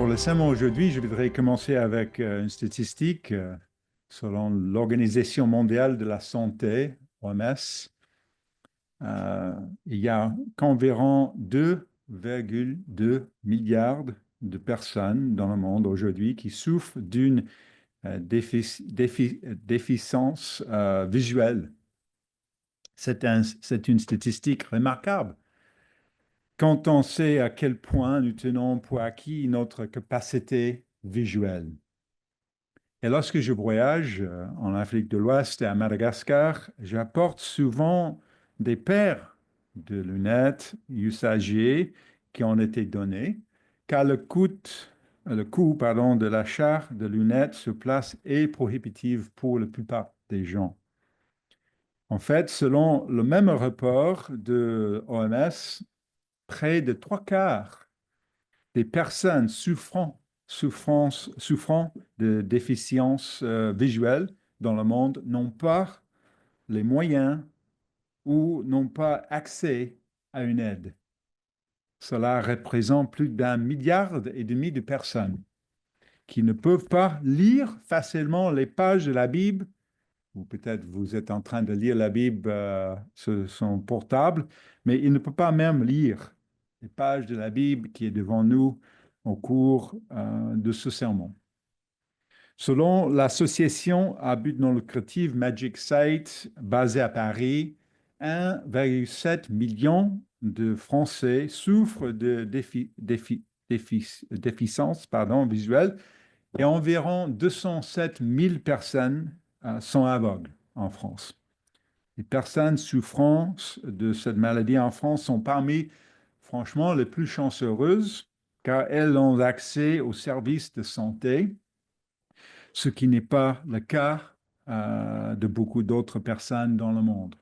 Pour le sermon aujourd'hui, je voudrais commencer avec une statistique. Selon l'Organisation mondiale de la santé, OMS, il y a qu'environ 2,2 milliards de personnes dans le monde aujourd'hui qui souffrent d'une déficience visuelle. C'est une statistique remarquable quand on sait à quel point nous tenons pour acquis notre capacité visuelle. Et lorsque je voyage en Afrique de l'Ouest et à Madagascar, j'apporte souvent des paires de lunettes usagées qui ont été données, car le coût de l'achat de lunettes sur place est prohibitif pour la plupart des gens. En fait, selon le même rapport de OMS, près de trois quarts des personnes souffrant de déficience visuelle dans le monde n'ont pas les moyens ou n'ont pas accès à une aide. Cela représente plus d'1,5 milliard de personnes qui ne peuvent pas lire facilement les pages de la Bible, ou peut-être vous êtes en train de lire la Bible sur son portable, mais ils ne peuvent pas même lire les pages de la Bible qui est devant nous au cours de ce sermon. Selon l'association à but non lucratif Magic Sight, basée à Paris, 1,7 million de Français souffrent de déficience visuelle et environ 207 000 personnes sont aveugles en France. Les personnes souffrant de cette maladie en France sont parmi, franchement, les plus chanceuses car elles ont accès aux services de santé, ce qui n'est pas le cas de beaucoup d'autres personnes dans le monde.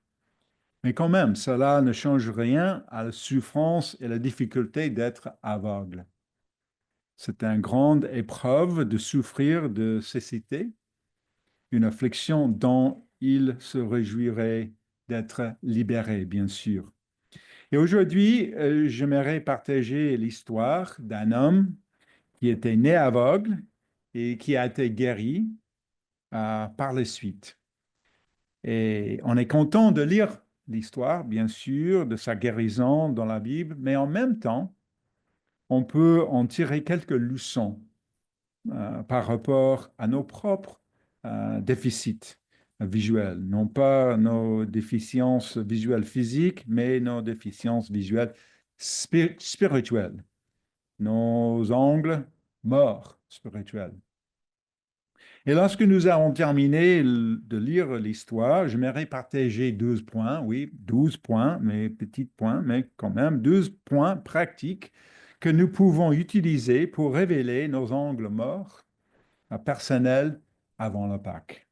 Mais quand même, cela ne change rien à la souffrance et la difficulté d'être aveugle. C'est une grande épreuve de souffrir de cécité, une affliction dont il se réjouirait d'être libéré, bien sûr. Et aujourd'hui, j'aimerais partager l'histoire d'un homme qui était né aveugle et qui a été guéri par la suite. Et on est content de lire l'histoire, bien sûr, de sa guérison dans la Bible, mais en même temps, on peut en tirer quelques leçons par rapport à nos propres déficits visuels. Non pas nos déficiences visuelles physiques, mais nos déficiences visuelles spirituelles, nos angles morts spirituels. Et lorsque nous avons terminé de lire l'histoire, j'aimerais partager 12 points, oui, 12 points, mais petits points, mais quand même 12 points pratiques que nous pouvons utiliser pour révéler nos angles morts personnels avant la Pâque.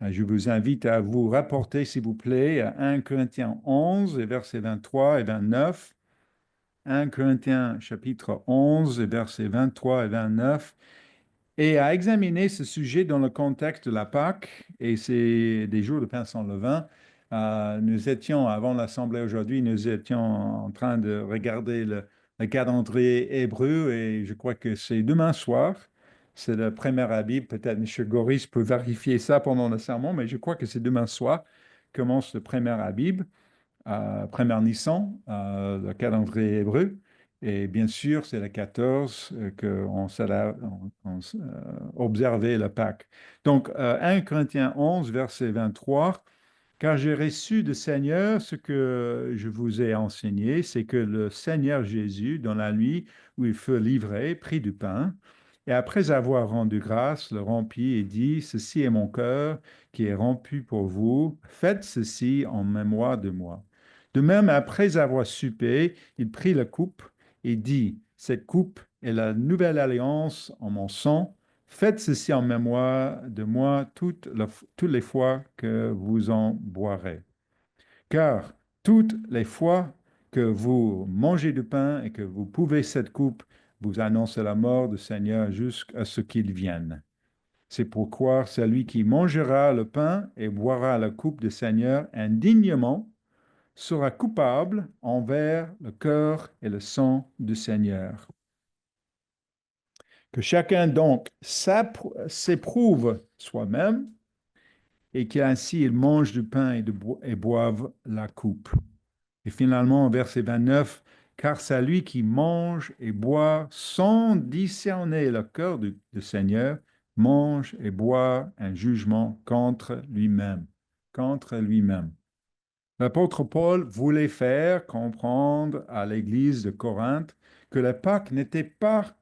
Je vous invite à vous rapporter, s'il vous plaît, à 1 Corinthiens 11, versets 23 et 29. 1 Corinthiens chapitre 11, versets 23 et 29. Et à examiner ce sujet dans le contexte de la Pâque, et c'est des jours de pain sans levain. Nous étions, avant l'Assemblée aujourd'hui, nous étions en train de regarder le calendrier hébreu, et je crois que c'est demain soir. C'est le premier Abib. Peut-être M. Goris peut vérifier ça pendant le sermon, mais je crois que c'est demain soir commence le premier Abib, premier Nissan, le calendrier hébreu. Et bien sûr, c'est le 14 qu'on observait la Pâque. Donc, 1 Corinthiens 11, verset 23, car j'ai reçu du Seigneur ce que je vous ai enseigné, c'est que le Seigneur Jésus, dans la nuit où il fut livré, prit du pain, et après avoir rendu grâce, le rompit et dit, ceci est mon cœur qui est rompu pour vous, faites ceci en mémoire de moi. De même, après avoir soupé, il prit la coupe et dit, cette coupe est la nouvelle alliance en mon sang. Faites ceci en mémoire de moi toutes les fois que vous en boirez. Car toutes les fois que vous mangez du pain et que vous pouvez cette coupe, vous annoncez la mort du Seigneur jusqu'à ce qu'il vienne. C'est pourquoi celui qui mangera le pain et boira la coupe du Seigneur indignement sera coupable envers le corps et le sang du Seigneur. Que chacun donc s'éprouve soi-même et qu'ainsi il mange du pain et boive la coupe. Et finalement, verset 29, car c'est lui qui mange et boit sans discerner le cœur du Seigneur, mange et boit un jugement contre lui-même. Contre lui-même. L'apôtre Paul voulait faire comprendre à l'église de Corinthe que la Pâque n'était pas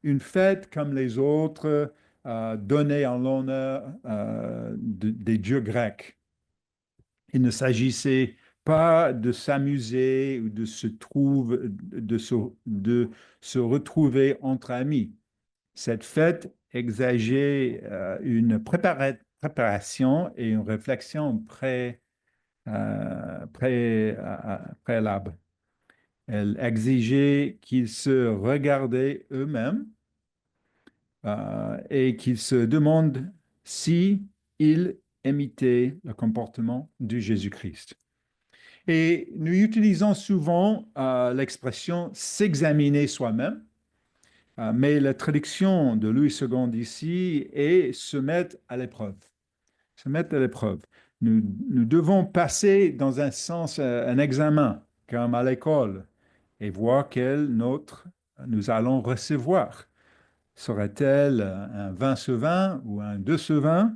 une fête comme les autres donnée en l'honneur des dieux grecs. Il ne s'agissait pas de s'amuser ou de se retrouver entre amis. Cette fête exigeait une préparation et une réflexion préalable. Elle exigeait qu'ils se regardaient eux-mêmes et qu'ils se demandent si ils imitaient le comportement de Jésus-Christ. Et nous utilisons souvent l'expression s'examiner soi-même, mais la traduction de Louis II ici est se mettre à l'épreuve. Se mettre à l'épreuve. Nous devons passer dans un sens un examen, comme à l'école, et voir quelle note nous allons recevoir. Serait-elle un 20 sur 20 ou un 2 sur 20?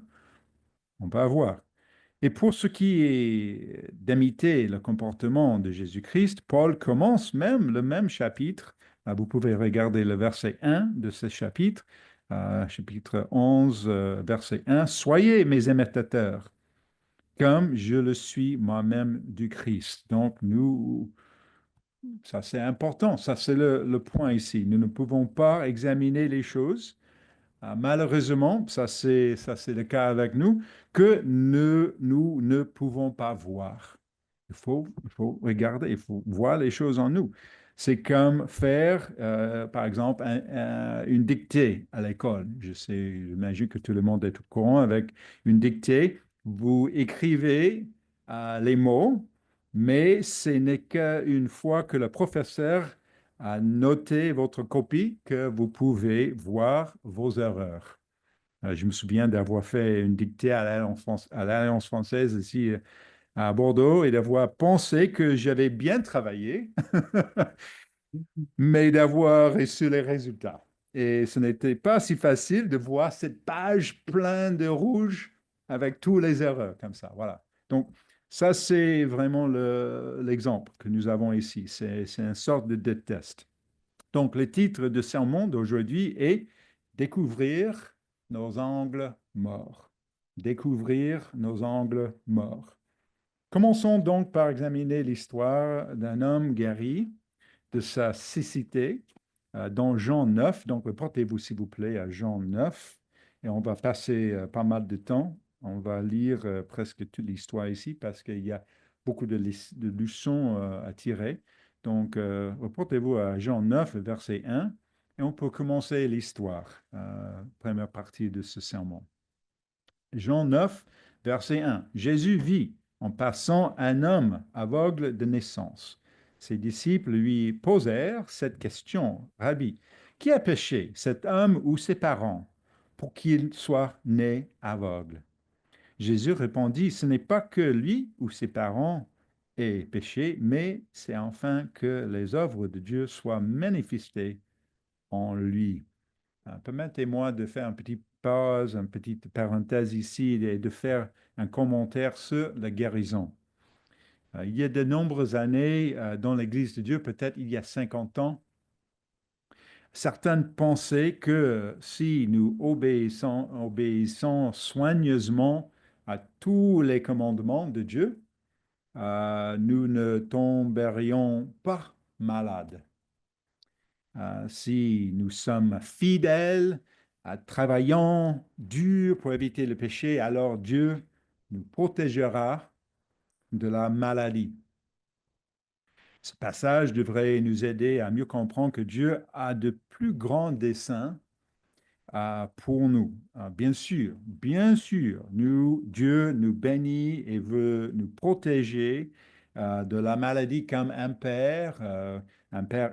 On va voir. Et pour ce qui est d'imiter le comportement de Jésus-Christ, Paul commence même le même chapitre. Vous pouvez regarder le verset 1 de ce chapitre, chapitre 11, verset 1. Soyez mes imitateurs, comme je le suis moi-même du Christ. Donc, ça c'est important, ça c'est le point ici. Nous ne pouvons pas examiner les choses malheureusement, ça c'est le cas avec nous, que nous ne pouvons pas voir. Il faut regarder, il faut voir les choses en nous. C'est comme faire, par exemple, une dictée à l'école. Je sais, j'imagine que tout le monde est au courant avec une dictée. Vous écrivez les mots, mais ce n'est qu'une fois que le professeur à noter votre copie que vous pouvez voir vos erreurs. Je me souviens d'avoir fait une dictée à l'Alliance française ici à Bordeaux et d'avoir pensé que j'avais bien travaillé, mais d'avoir reçu les résultats. Et ce n'était pas si facile de voir cette page pleine de rouge avec tous les erreurs comme ça. Voilà. Donc, ça, c'est vraiment l'exemple que nous avons ici. C'est une sorte de test. Donc, le titre de sermon d'aujourd'hui est Découvrir nos angles morts. Découvrir nos angles morts. Commençons donc par examiner l'histoire d'un homme guéri de sa cécité dans Jean 9. Donc, reportez-vous s'il vous plaît à Jean 9 et on va passer pas mal de temps. On va lire presque toute l'histoire ici parce qu'il y a beaucoup de leçons à tirer. Donc, reportez-vous à Jean 9, verset 1 et on peut commencer l'histoire, première partie de ce sermon. Jean 9, verset 1. Jésus vit en passant un homme aveugle de naissance. Ses disciples lui posèrent cette question, Rabbi, qui a péché, cet homme ou ses parents, pour qu'il soit né aveugle? Jésus répondit, ce n'est pas que lui ou ses parents aient péché, mais c'est enfin que les œuvres de Dieu soient manifestées en lui. Permettez-moi de faire une petite pause, une petite parenthèse ici et de faire un commentaire sur la guérison. Il y a de nombreuses années dans l'Église de Dieu, peut-être il y a 50 ans, certains pensaient que si nous obéissons soigneusement à tous les commandements de Dieu, nous ne tomberions pas malades. Si nous sommes fidèles, travaillant dur pour éviter le péché, alors Dieu nous protégera de la maladie. Ce passage devrait nous aider à mieux comprendre que Dieu a de plus grands desseins pour nous. Bien sûr, Dieu nous bénit et veut nous protéger de la maladie comme un père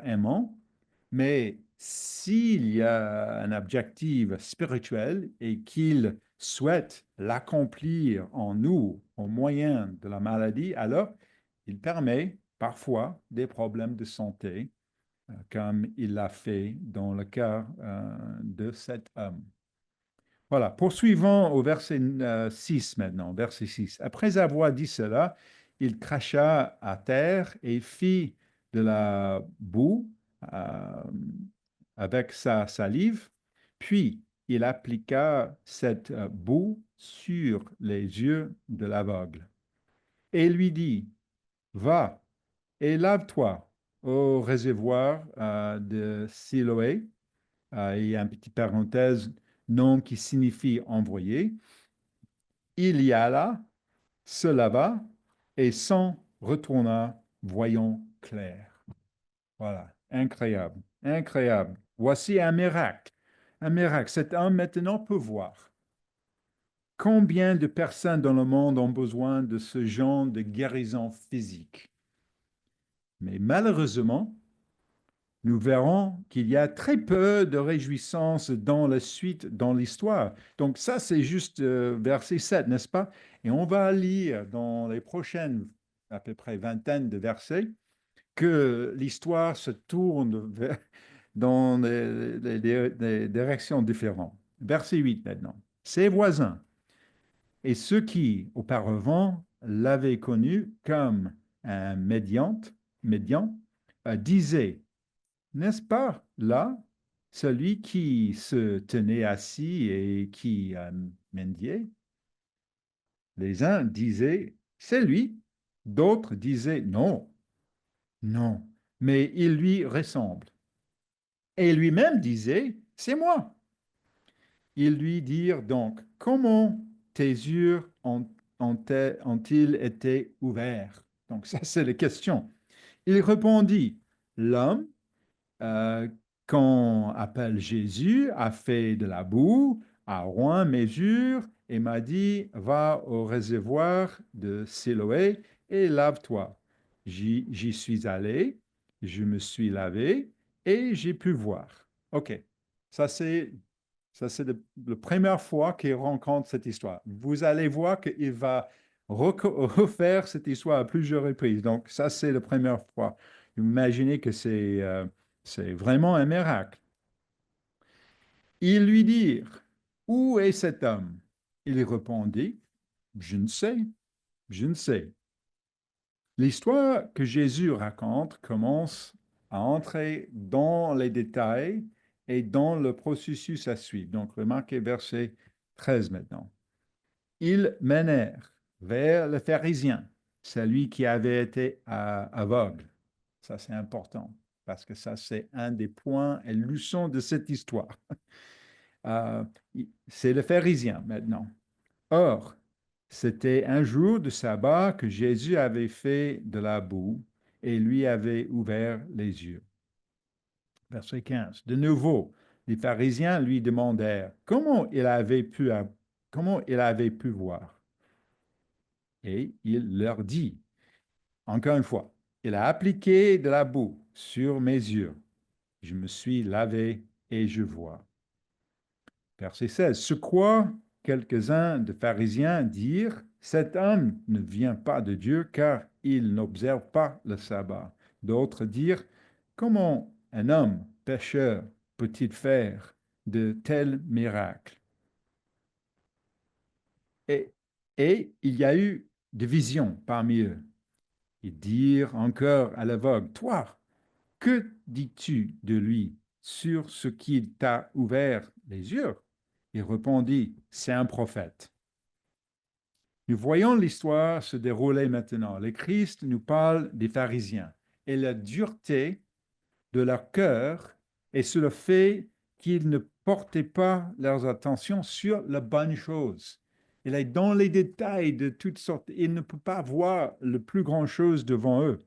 aimant. Mais s'il y a un objectif spirituel et qu'il souhaite l'accomplir en nous au moyen de la maladie, alors il permet parfois des problèmes de santé, comme il l'a fait dans le cas de cet homme. Voilà, poursuivons au verset 6 maintenant, verset 6. Après avoir dit cela, il cracha à terre et fit de la boue euh, avec sa salive, puis il appliqua cette boue sur les yeux de l'aveugle et lui dit, va et lave-toi au réservoir de Siloé, il y a une petite parenthèse, nom qui signifie envoyé. Il y alla, se lava et s'en retourna, voyant clair. Voilà, incroyable, incroyable. Voici un miracle. Un miracle. Cet homme maintenant peut voir. Combien de personnes dans le monde ont besoin de ce genre de guérison physique? Mais malheureusement, nous verrons qu'il y a très peu de réjouissance dans la suite, dans l'histoire. Donc ça, c'est juste verset 7, n'est-ce pas? Et on va lire dans les prochaines, à peu près vingtaine de versets, que l'histoire se tourne dans des directions différentes. Verset 8 maintenant. Ses voisins et ceux qui, auparavant, l'avaient connu comme un médian disaient, n'est-ce pas là celui qui se tenait assis et qui mendiait? Les uns disaient, c'est lui. D'autres disaient, non, non, mais il lui ressemble. Et lui-même disait, c'est moi. Ils lui dirent donc, comment tes yeux ont-ils été ouverts? Donc ça, c'est la question. Il répondit, l'homme euh, qu'on appelle Jésus, a fait de la boue, a oint mes yeux et m'a dit, va au réservoir de Siloé et lave-toi. J'y suis allé, je me suis lavé et j'ai pu voir. OK, ça c'est la première fois qu'il rencontre cette histoire. Vous allez voir qu'il va refaire cette histoire à plusieurs reprises. Donc ça c'est la première fois. Imaginez que c'est vraiment un miracle. Ils lui dirent, où est cet homme? Il répondit, je ne sais, je ne sais. L'histoire que Jésus raconte commence à entrer dans les détails et dans le processus à suivre. Donc, remarquez verset 13 maintenant. Ils menèrent vers le pharisien, celui qui avait été aveugle. Ça, c'est important, parce que ça, c'est un des points et leçons de cette histoire. Euh, c'est le pharisien maintenant. Or, c'était un jour de sabbat que Jésus avait fait de la boue et lui avait ouvert les yeux. Verset 15. De nouveau, les pharisiens lui demandèrent comment il avait pu voir. Et il leur dit, encore une fois, il a appliqué de la boue sur mes yeux. Je me suis lavé et je vois. Verset 16. Ce quoi quelques-uns de pharisiens dirent, cet homme ne vient pas de Dieu car il n'observe pas le sabbat. D'autres dirent, comment un homme pécheur peut-il faire de tels miracles? Et, et il y a eu division parmi eux. Ils dirent encore à l'aveugle, toi, que dis-tu de lui sur ce qu'il t'a ouvert les yeux? Il répondit, c'est un prophète. Nous voyons l'histoire se dérouler maintenant. Le Christ nous parle des pharisiens et la dureté de leur cœur et sur le fait qu'ils ne portaient pas leur attention sur la bonne chose. Il est dans les détails de toutes sortes. Ils ne peuvent pas voir le plus grand chose devant eux.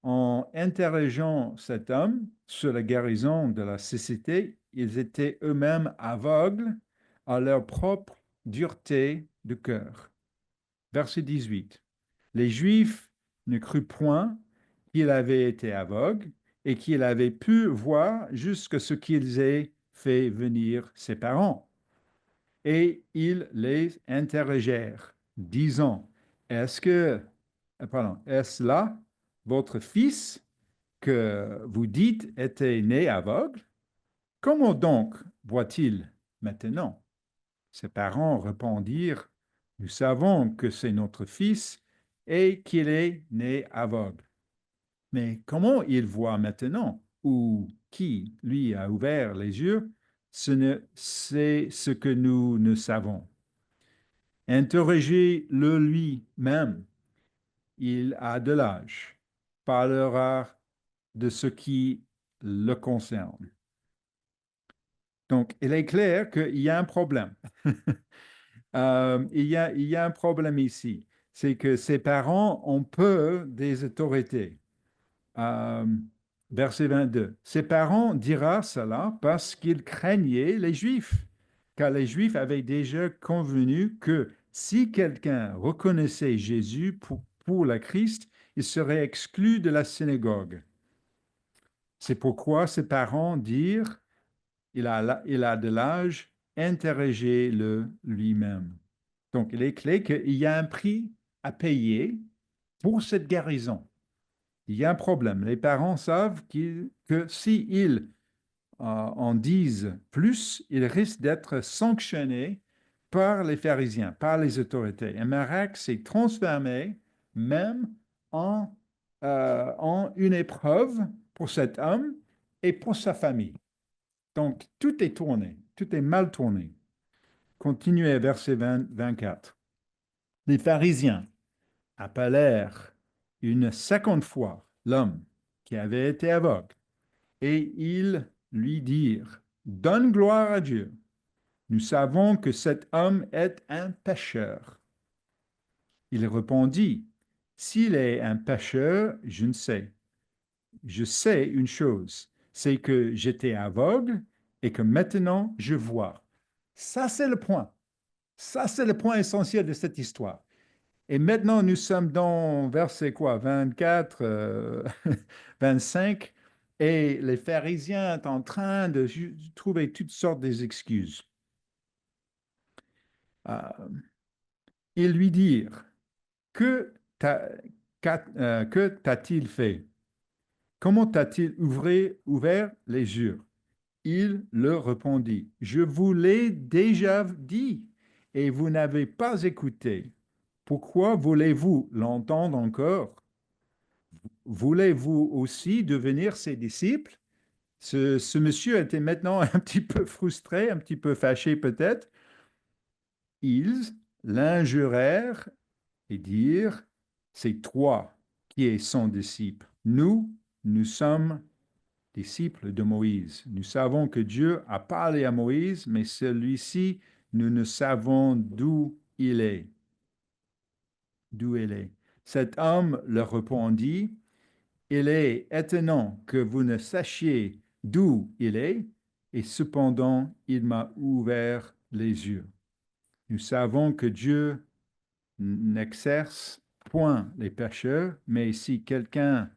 En interrogeant cet homme sur la guérison de la cécité, ils étaient eux-mêmes aveugles à leur propre dureté de cœur. Verset 18. Les Juifs ne crurent point qu'il avait été aveugle et qu'il avait pu voir jusqu'à ce qu'ils aient fait venir ses parents. Et ils les interrogèrent, disant, est-ce là votre fils que vous dites était né aveugle? Comment donc voit-il maintenant? Ses parents répondirent, nous savons que c'est notre fils et qu'il est né aveugle. Mais comment il voit maintenant ou qui lui a ouvert les yeux, c'est ce que nous ne savons. Interrogez-le lui-même, il a de l'âge, parlera de ce qui le concerne. Donc, il est clair qu'il y a un problème. Il y a un problème ici. C'est que ses parents ont peur des autorités. Euh, Verset 22. Ses parents dira cela parce qu'ils craignaient les Juifs, car les Juifs avaient déjà convenu que si quelqu'un reconnaissait Jésus pour le Christ, il serait exclu de la synagogue. C'est pourquoi ses parents dirent, il a de l'âge, interrogez-le lui-même. Donc, il est clair qu'il y a un prix à payer pour cette guérison. Il y a un problème. Les parents savent que s'ils en disent plus, ils risquent d'être sanctionnés par les pharisiens, par les autorités. Un miracle s'est transformé même en une épreuve pour cet homme et pour sa famille. Donc, tout est tourné, tout est mal tourné. Continuez, verset 24. Les pharisiens appelèrent une seconde fois l'homme qui avait été aveugle, et ils lui dirent, donne gloire à Dieu. Nous savons que cet homme est un pécheur. Il répondit, s'il est un pécheur, je ne sais. Je sais une chose, c'est que j'étais aveugle et que maintenant je vois. Ça, c'est le point. Ça, c'est le point essentiel de cette histoire. Et maintenant, nous sommes dans verset quoi, 24, 25, et les pharisiens sont en train de trouver toutes sortes d'excuses. Euh, Ils lui dirent, que t'a-t-il fait? Comment t'a-t-il ouvert les yeux? Il leur répondit, je vous l'ai déjà dit, et vous n'avez pas écouté. Pourquoi voulez-vous l'entendre encore? Voulez-vous aussi devenir ses disciples? Ce monsieur était maintenant un petit peu frustré, un petit peu fâché peut-être. Ils l'injurèrent et dirent, c'est toi qui es son disciple. Nous sommes disciples de Moïse. Nous savons que Dieu a parlé à Moïse, mais celui-ci, nous ne savons d'où il est. D'où il est. Cet homme leur répondit, il est étonnant que vous ne sachiez d'où il est, et cependant il m'a ouvert les yeux. Nous savons que Dieu n'exerce point les pécheurs, mais si quelqu'un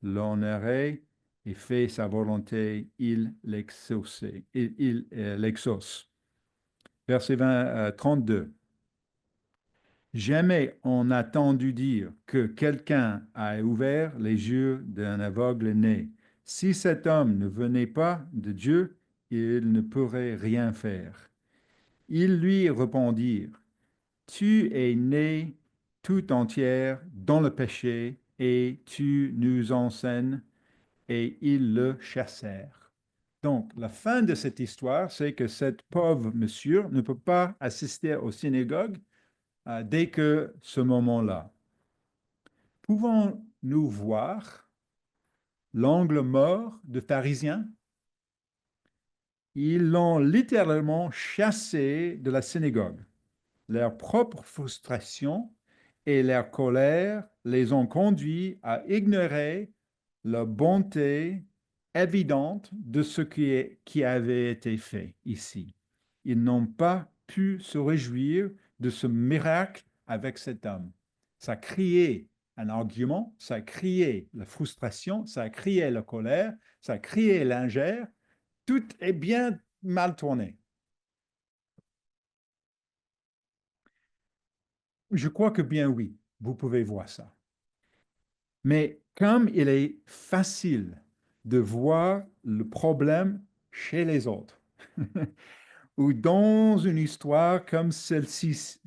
l'honorait et fait sa volonté, il l'exauce. Verset 32. Jamais on n'a entendu dire que quelqu'un a ouvert les yeux d'un aveugle né. Si cet homme ne venait pas de Dieu, il ne pourrait rien faire. Ils lui répondirent, tu es né tout entière dans le péché et tu nous enseignes, et ils le chassèrent. Donc, la fin de cette histoire, c'est que cet pauvre monsieur ne peut pas assister au synagogue dès que ce moment-là. Pouvons-nous voir l'angle mort de pharisiens? Ils l'ont littéralement chassé de la synagogue. Leur propre frustration et leur colère les ont conduits à ignorer la bonté évidente de ce qui avait été fait ici. Ils n'ont pas pu se réjouir de ce miracle avec cet homme. Ça criait un argument, ça a créé la frustration, ça a créé la colère, ça a créé l'ingère. Tout est bien mal tourné. Je crois que bien oui, vous pouvez voir ça. Mais comme il est facile de voir le problème chez les autres, ou dans une histoire comme celle-ci,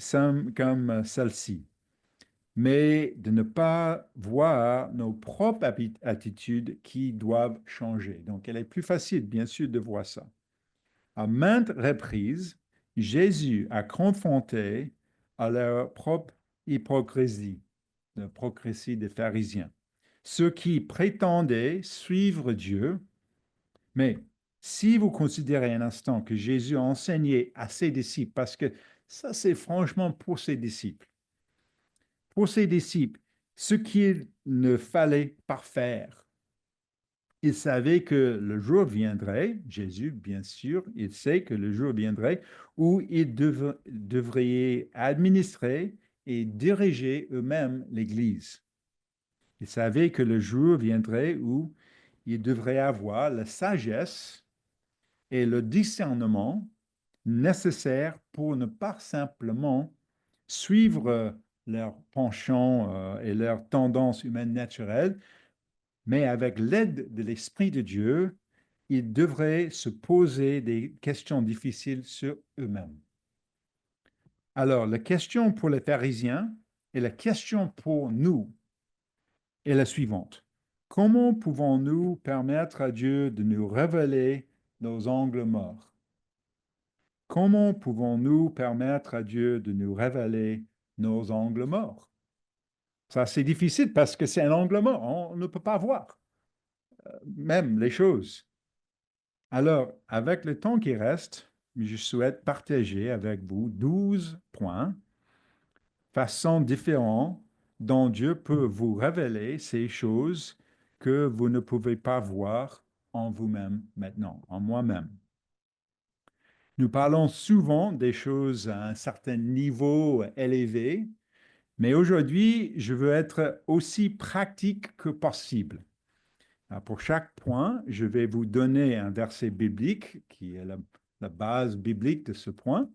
mais de ne pas voir nos propres attitudes qui doivent changer. Donc, il est plus facile, bien sûr, de voir ça. À maintes reprises, Jésus a confronté à leur propre hypocrisie, la hypocrisie des pharisiens, ceux qui prétendaient suivre Dieu. Mais si vous considérez un instant que Jésus a enseigné à ses disciples, parce que ça, c'est franchement pour ses disciples, ce qu'il ne fallait pas faire. Il savait que le jour viendrait, Jésus, bien sûr, il sait que le jour viendrait où ils devraient administrer et diriger eux-mêmes l'Église. Il savait que le jour viendrait où ils devraient avoir la sagesse et le discernement nécessaires pour ne pas simplement suivre leurs penchants et leurs tendances humaines naturelles, mais avec l'aide de l'Esprit de Dieu, ils devraient se poser des questions difficiles sur eux-mêmes. Alors, la question pour les pharisiens et la question pour nous est la suivante. Comment pouvons-nous permettre à Dieu de nous révéler nos angles morts? Comment pouvons-nous permettre à Dieu de nous révéler nos angles morts? Ça, c'est difficile parce que c'est un angle mort. On ne peut pas voir même les choses. Alors, avec le temps qui reste, je souhaite partager avec vous 12 points, façons différentes dont Dieu peut vous révéler ces choses que vous ne pouvez pas voir en vous-même maintenant, en moi-même. Nous parlons souvent des choses à un certain niveau élevé, mais aujourd'hui, je veux être aussi pratique que possible. Alors, pour chaque point, je vais vous donner un verset biblique qui est la base biblique de ce point.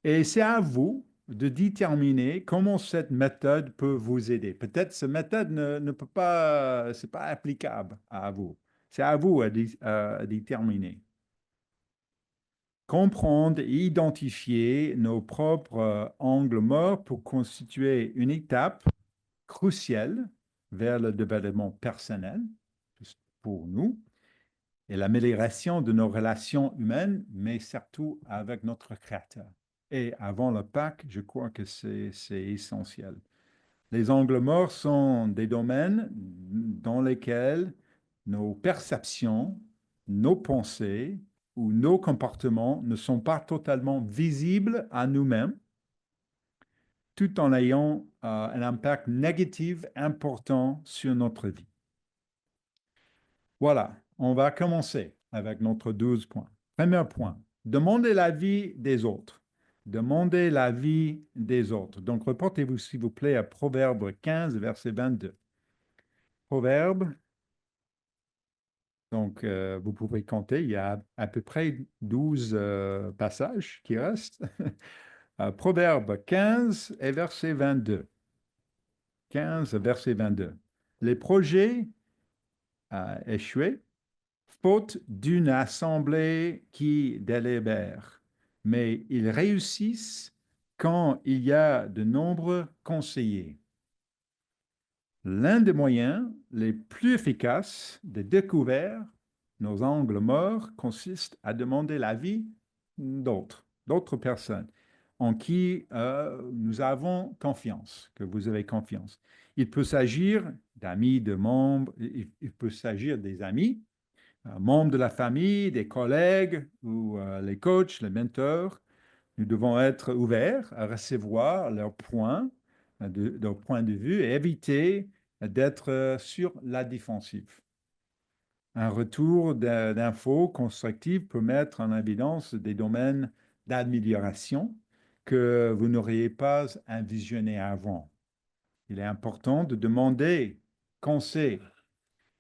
Et c'est à vous de déterminer comment cette méthode peut vous aider. Peut-être cette méthode ne peut pas, c'est pas applicable à vous. C'est à vous à déterminer. Comprendre et identifier nos propres angles morts pour constituer une étape cruciale vers le développement personnel pour nous et l'amélioration de nos relations humaines, mais surtout avec notre Créateur. Et avant le Pâques, je crois que c'est essentiel. Les angles morts sont des domaines dans lesquels nos perceptions, nos pensées ou nos comportements ne sont pas totalement visibles à nous-mêmes, tout en ayant un impact négatif important sur notre vie. Voilà, on va commencer avec notre 12 points. Premier point, demandez l'avis des autres. Demandez l'avis des autres. Donc, reportez-vous, s'il vous plaît, à Proverbe 15, verset 22. Proverbe, donc vous pouvez compter, il y a à peu près 12 passages qui restent. Proverbe 15 et verset 22. 15, verset 22. Les projets échoués faute d'une assemblée qui délibère, mais ils réussissent quand il y a de nombreux conseillers. L'un des moyens les plus efficaces de découvrir nos angles morts consiste à demander l'avis d'autres personnes en qui nous avons confiance, que vous avez confiance. Il peut s'agir d'amis, de membres, il peut s'agir des amis, membres de la famille, des collègues ou les coachs, les mentors. Nous devons être ouverts à recevoir leurs leur point de vue et éviter d'être sur la défensive. Un retour d'infos constructives peut mettre en évidence des domaines d'amélioration que vous n'auriez pas envisionné avant. Il est important de demander conseil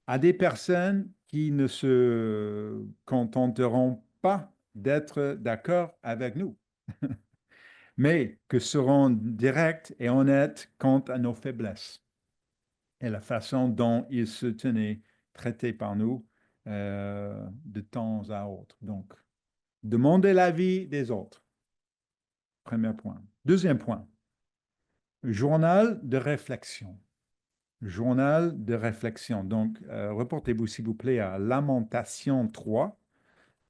à des personnes qui ne se contenteront pas d'être d'accord avec nous, mais que seront directs et honnêtes quant à nos faiblesses et la façon dont ils se tenaient traités par nous de temps à autre. Donc, demander l'avis des autres. Premier point. Deuxième point, journal de réflexion. Journal de réflexion. Donc, reportez-vous s'il vous plaît à Lamentation 3.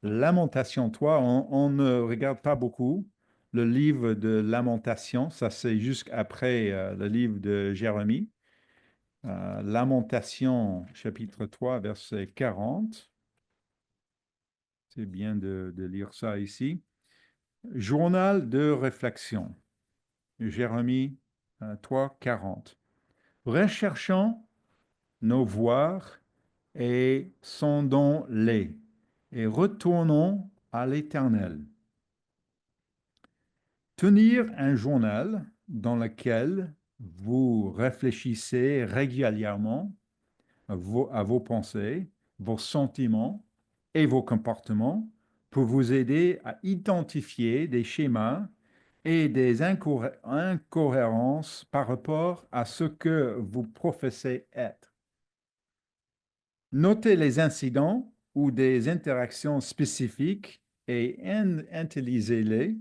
Lamentation 3, on ne regarde pas beaucoup le livre de Lamentation, ça c'est juste après le livre de Jérémie. Lamentation chapitre 3, verset 40. C'est bien de lire ça ici. Journal de réflexion. Jérémie 3, 40. Recherchons nos voies et sondons-les et retournons à l'Éternel. Tenir un journal dans lequel vous réfléchissez régulièrement à vos pensées, vos sentiments et vos comportements pour vous aider à identifier des schémas et des incohérences par rapport à ce que vous professez être. Notez les incidents ou des interactions spécifiques et intellisez-les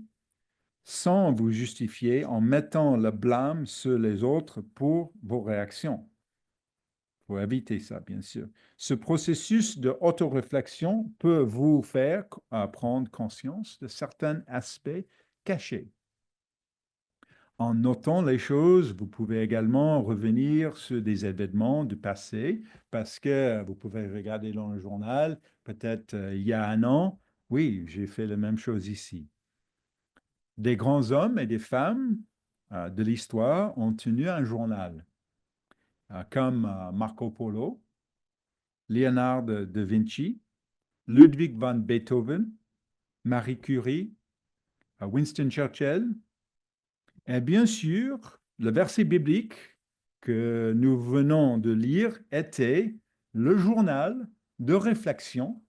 sans vous justifier en mettant le blâme sur les autres pour vos réactions. Il faut éviter ça, bien sûr. Ce processus de autoréflexion peut vous faire prendre conscience de certains aspects cachés. En notant les choses, vous pouvez également revenir sur des événements du passé parce que vous pouvez regarder dans le journal, peut-être il y a un an, oui, j'ai fait la même chose ici. Des grands hommes et des femmes de l'histoire ont tenu un journal, comme Marco Polo, Leonardo da Vinci, Ludwig van Beethoven, Marie Curie, Winston Churchill. Et bien sûr, le verset biblique que nous venons de lire était le journal de réflexion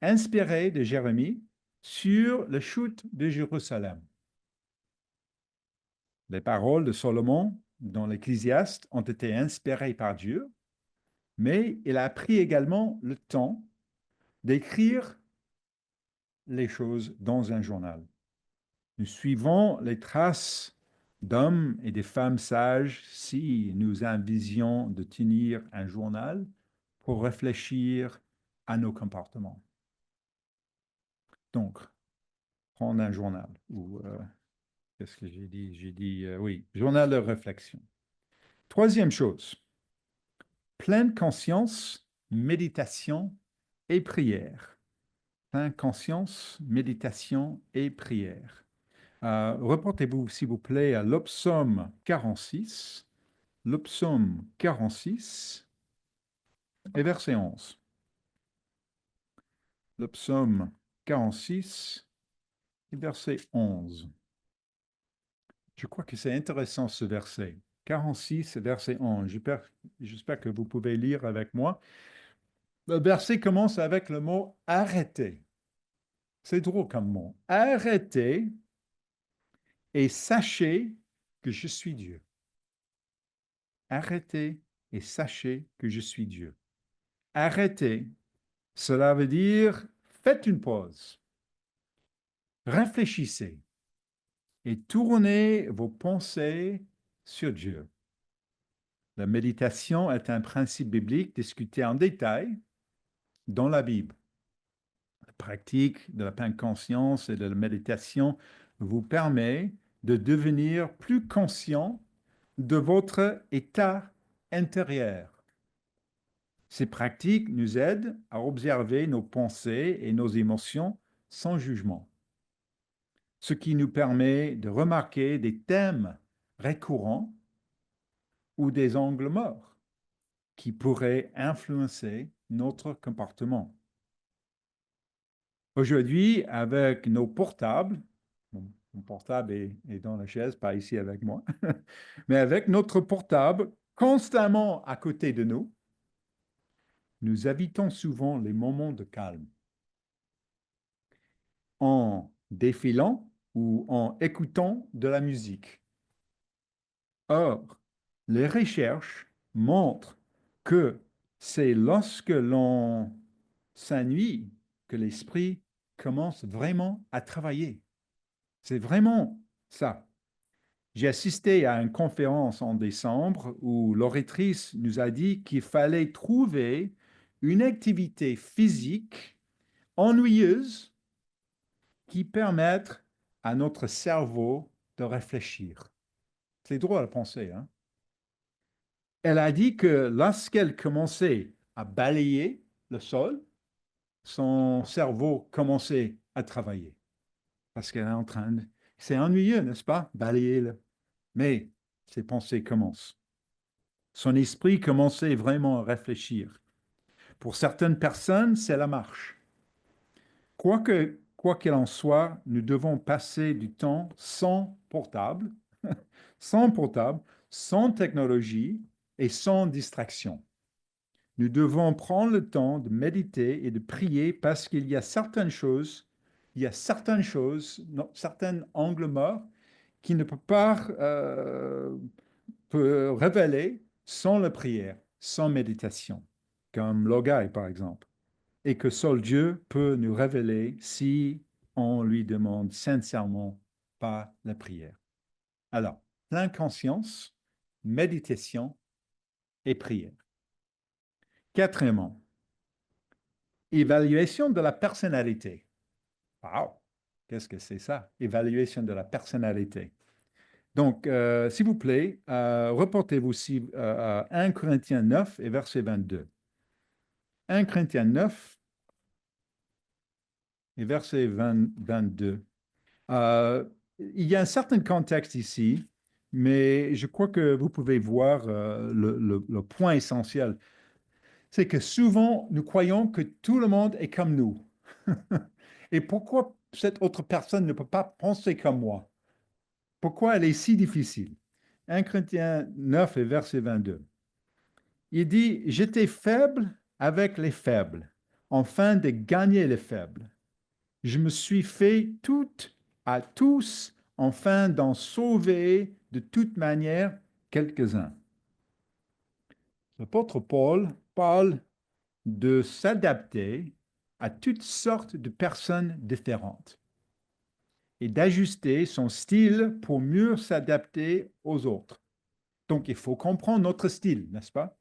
inspiré de Jérémie sur la chute de Jérusalem. Les paroles de Salomon dans l'Ecclésiaste ont été inspirées par Dieu, mais il a pris également le temps d'écrire les choses dans un journal. Nous suivons les traces d'hommes et de femmes sages si nous envisions de tenir un journal pour réfléchir à nos comportements. Donc, prendre un journal ou qu'est-ce que j'ai dit? J'ai dit oui, journal de réflexion. Troisième chose, pleine conscience, méditation et prière. Pleine conscience, méditation et prière. Reportez-vous, s'il vous plaît, à le psaume 46 et verset 11. Le psaume 46 et verset 11. Je crois que c'est intéressant ce verset. 46 et verset 11. J'espère que vous pouvez lire avec moi. Le verset commence avec le mot arrêtez. C'est drôle comme mot. Arrêtez et sachez que je suis Dieu. Arrêtez et sachez que je suis Dieu. Arrêtez, cela veut dire faites une pause, réfléchissez et tournez vos pensées sur Dieu. La méditation est un principe biblique discuté en détail dans la Bible. La pratique de la pleine conscience et de la méditation vous permet de devenir plus conscient de votre état intérieur. Ces pratiques nous aident à observer nos pensées et nos émotions sans jugement, ce qui nous permet de remarquer des thèmes récurrents ou des angles morts qui pourraient influencer notre comportement. Aujourd'hui, avec nos portables, Mon portable est dans la chaise, pas ici avec moi. Mais avec notre portable constamment à côté de nous, nous évitons souvent les moments de calme en défilant ou en écoutant de la musique. Or, les recherches montrent que c'est lorsque l'on s'ennuie que l'esprit commence vraiment à travailler. C'est vraiment ça. J'ai assisté à une conférence en décembre où l'oratrice nous a dit qu'il fallait trouver une activité physique ennuyeuse qui permette à notre cerveau de réfléchir. C'est drôle à penser, hein? Elle a dit que lorsqu'elle commençait à balayer le sol, son cerveau commençait à travailler parce qu'elle est en train de... C'est ennuyeux, n'est-ce pas? Balayer le... Mais ses pensées commencent. Son esprit commençait vraiment à réfléchir. Pour certaines personnes, c'est la marche. Quoi qu'il en soit, nous devons passer du temps sans portable, sans technologie et sans distraction. Nous devons prendre le temps de méditer et de prier parce qu'il y a certaines choses, non, certains angles morts qui ne peuvent pas révéler sans la prière, sans méditation, comme l'orgueil par exemple, et que seul Dieu peut nous révéler si on lui demande sincèrement par la prière. Alors, pleine conscience, méditation et prière. Quatrièmement, évaluation de la personnalité. Wow! Qu'est-ce que c'est ça? Évaluation de la personnalité. Donc, s'il vous plaît, reportez-vous à 1 Corinthiens 9 et verset 22. 1 Corinthiens 9 et verset 22. Il y a un certain contexte ici, mais je crois que vous pouvez voir le point essentiel. C'est que souvent, nous croyons que tout le monde est comme nous. Et pourquoi cette autre personne ne peut pas penser comme moi? Pourquoi elle est si difficile? 1 Corinthiens 9 et verset 22. Il dit, j'étais faible avec les faibles, afin de gagner les faibles. Je me suis fait tout à tous, afin d'en sauver de toute manière quelques-uns. L'apôtre Paul parle de s'adapter à toutes sortes de personnes différentes et d'ajuster son style pour mieux s'adapter aux autres. Donc, il faut comprendre notre style, n'est-ce pas?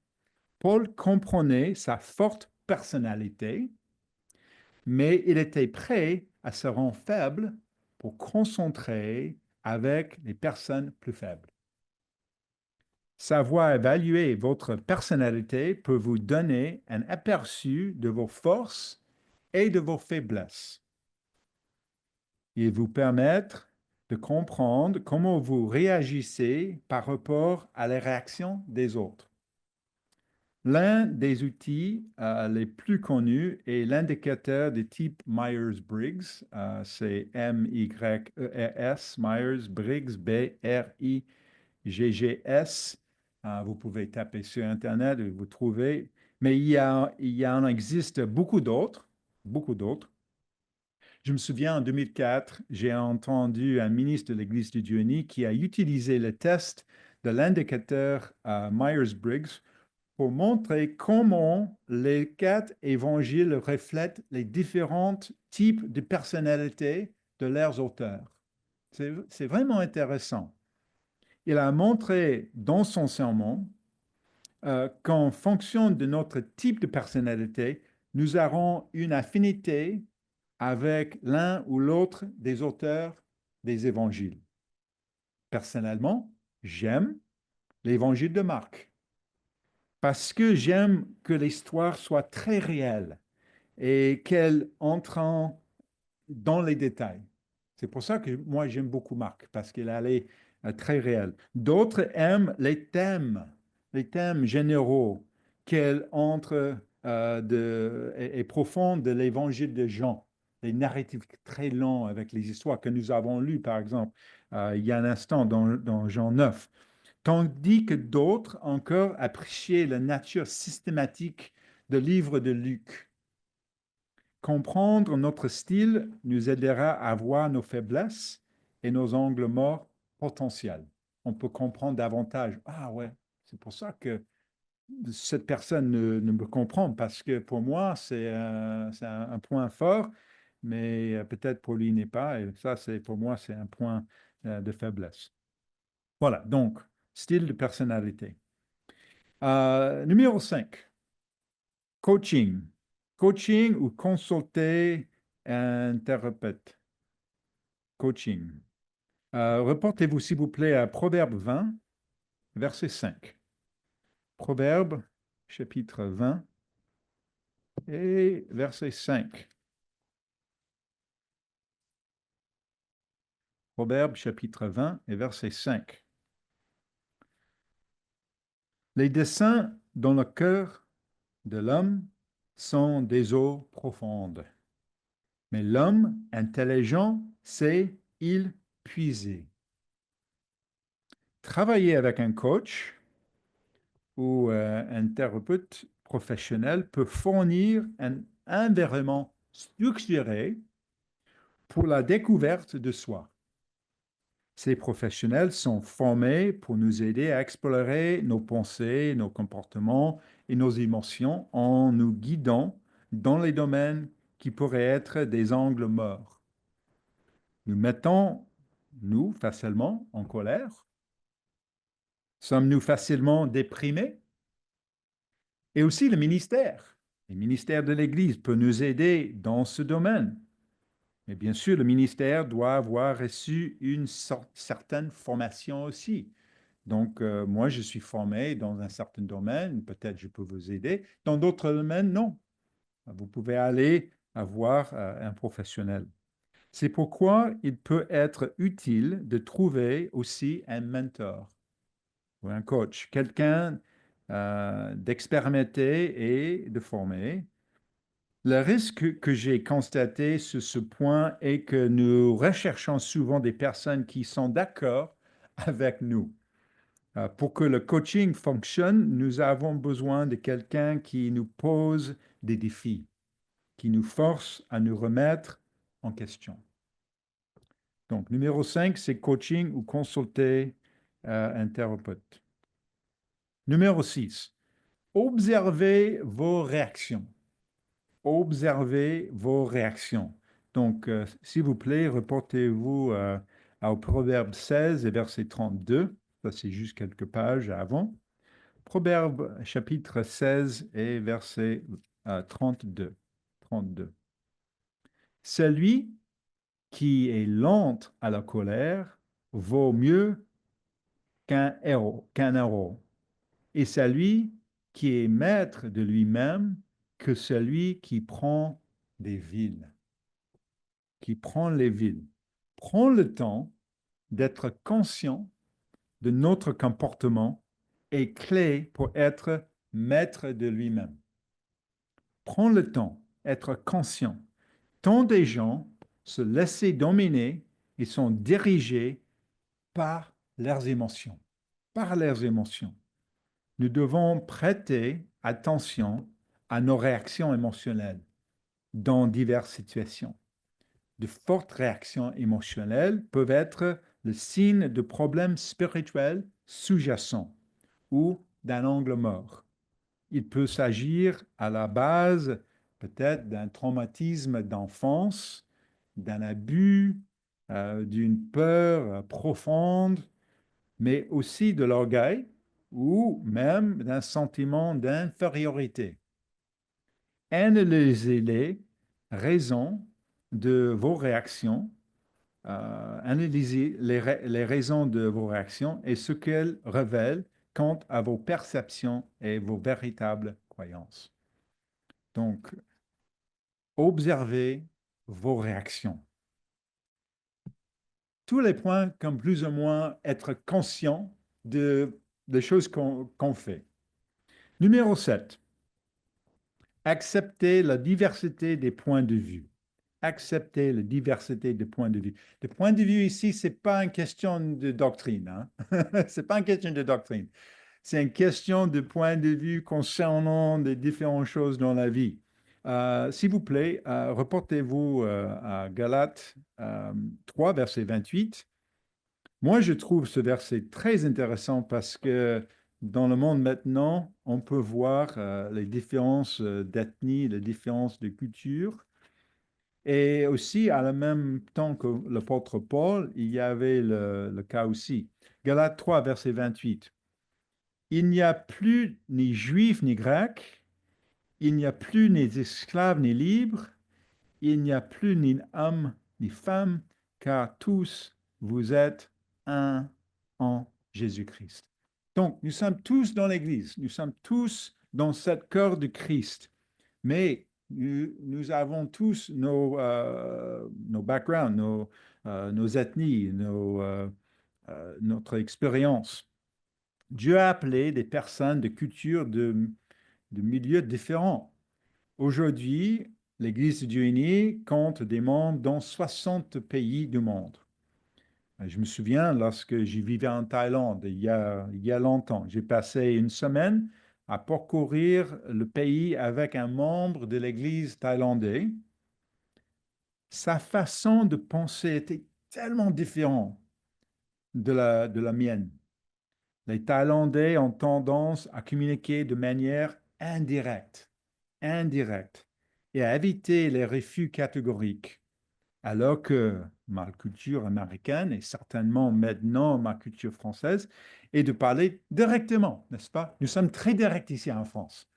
Paul comprenait sa forte personnalité, mais il était prêt à se rendre faible pour concentrer avec les personnes plus faibles. Savoir évaluer votre personnalité peut vous donner un aperçu de vos forces et de vos faiblesses. Il vous permettre de comprendre comment vous réagissez par rapport à les réactions des autres. L'un des outils les plus connus est l'indicateur de type Myers-Briggs. C'est M-Y-E-R-S, Myers-Briggs, B-R-I-G-G-S. Vous pouvez taper sur Internet et vous trouvez. Mais il en existe beaucoup d'autres, beaucoup d'autres. Je me souviens, en 2004, j'ai entendu un ministre de l'Église du Dieu uni qui a utilisé le test de l'indicateur Myers-Briggs pour montrer comment les 4 évangiles reflètent les différents types de personnalités de leurs auteurs. C'est vraiment intéressant. Il a montré dans son sermon qu'en fonction de notre type de personnalité, nous aurons une affinité avec l'un ou l'autre des auteurs des évangiles. Personnellement, j'aime l'évangile de Marc parce que j'aime que l'histoire soit très réelle et qu'elle entre dans les détails. C'est pour ça que moi j'aime beaucoup Marc, parce qu'il est très réel. D'autres aiment les thèmes généraux qu'elle entre et profonds de l'évangile de Jean, les narratifs très longs avec les histoires que nous avons lues, par exemple, il y a un instant dans Jean 9. Tandis que d'autres encore appréciaient la nature systématique du livre de Luc. Comprendre notre style nous aidera à voir nos faiblesses et nos angles morts potentiels. On peut comprendre davantage. Ah ouais, c'est pour ça que cette personne ne me comprend, parce que pour moi, c'est un point fort, mais peut-être pour lui n'est pas. Et ça, pour moi, c'est un point de faiblesse. Voilà, donc, style de personnalité. Numéro 5, coaching. Coaching ou consulter un thérapeute. Coaching. Reportez-vous, s'il vous plaît, à Proverbe 20, verset 5. Proverbe, chapitre 20 et verset 5. Proverbe, chapitre 20 et verset 5. Les desseins dans le cœur de l'homme sont des eaux profondes. Mais l'homme intelligent sait y puiser. Travailler avec un coach ou un thérapeute professionnel peut fournir un environnement structuré pour la découverte de soi. Ces professionnels sont formés pour nous aider à explorer nos pensées, nos comportements et nos émotions en nous guidant dans les domaines qui pourraient être des angles morts. Nous mettons, nous, facilement en colère? Sommes-nous facilement déprimés? Et aussi le ministère. Le ministère de l'Église peut nous aider dans ce domaine. Mais bien sûr, le ministère doit avoir reçu une certaine formation aussi. Donc, moi, je suis formé dans un certain domaine, peut-être je peux vous aider. Dans d'autres domaines, non. Vous pouvez aller voir un professionnel. C'est pourquoi il peut être utile de trouver aussi un mentor ou un coach, quelqu'un d'expérimenté et de formé. Le risque que j'ai constaté sur ce point est que nous recherchons souvent des personnes qui sont d'accord avec nous. Pour que le coaching fonctionne, nous avons besoin de quelqu'un qui nous pose des défis, qui nous force à nous remettre en question. Donc, numéro 5, c'est coaching ou consulter un thérapeute. Numéro 6, observez vos réactions. Observez vos réactions. Donc, s'il vous plaît, reportez-vous au Proverbe 16 et verset 32. Ça, c'est juste quelques pages avant. Proverbe chapitre 16 et verset 32. 32. Celui qui est lent à la colère vaut mieux qu'un héros. Et celui qui est maître de lui-même que celui qui prend des villes. Qui prend les villes. Prends le temps d'être conscient de notre comportement est clé pour être maître de lui-même. Prends le temps, être conscient. Tant des gens se laisser dominer et sont dirigés par leurs émotions. Par leurs émotions. Nous devons prêter attention à nos réactions émotionnelles dans diverses situations. De fortes réactions émotionnelles peuvent être le signe de problèmes spirituels sous-jacents ou d'un angle mort. Il peut s'agir à la base peut-être d'un traumatisme d'enfance, d'un abus, d'une peur profonde, mais aussi de l'orgueil ou même d'un sentiment d'infériorité. Analysez les raisons de vos réactions, analysez les raisons de vos réactions et ce qu'elles révèlent quant à vos perceptions et vos véritables croyances. Donc, observez vos réactions. Tous les points comme plus ou moins être conscient des choses qu'on fait. Numéro 7. Accepter la diversité des points de vue. accepter la diversité de points de vue. Le point de vue ici, ce n'est pas une question de doctrine. Hein? Ce n'est pas une question de doctrine. C'est une question de point de vue concernant les différentes choses dans la vie. S'il vous plaît, reportez-vous à Galates 3, verset 28. Moi, je trouve ce verset très intéressant parce que dans le monde maintenant, on peut voir les différences d'ethnie, les différences de culture. Et aussi, à la même temps que l'apôtre Paul, il y avait le cas aussi. Galates 3, verset 28. Il n'y a plus ni juif ni grec, il n'y a plus ni esclave ni libre, il n'y a plus ni homme ni femme, car tous vous êtes un en Jésus-Christ. Donc, nous sommes tous dans l'Église, nous sommes tous dans cette corps de Christ, mais nous avons tous nos backgrounds, nos ethnies, notre expérience. Dieu a appelé des personnes de cultures, de milieux différents. Aujourd'hui, l'Église de Dieu uni compte des membres dans 60 pays du monde. Je me souviens, lorsque j'y vivais en Thaïlande, il y a longtemps, j'ai passé une semaine à parcourir le pays avec un membre de l'Église thaïlandaise. Sa façon de penser était tellement différente de la mienne. Les Thaïlandais ont tendance à communiquer de manière indirecte, et à éviter les refus catégoriques, alors que ma culture américaine, et certainement maintenant ma culture française, est de parler directement, n'est-ce pas? Nous sommes très directs ici en France.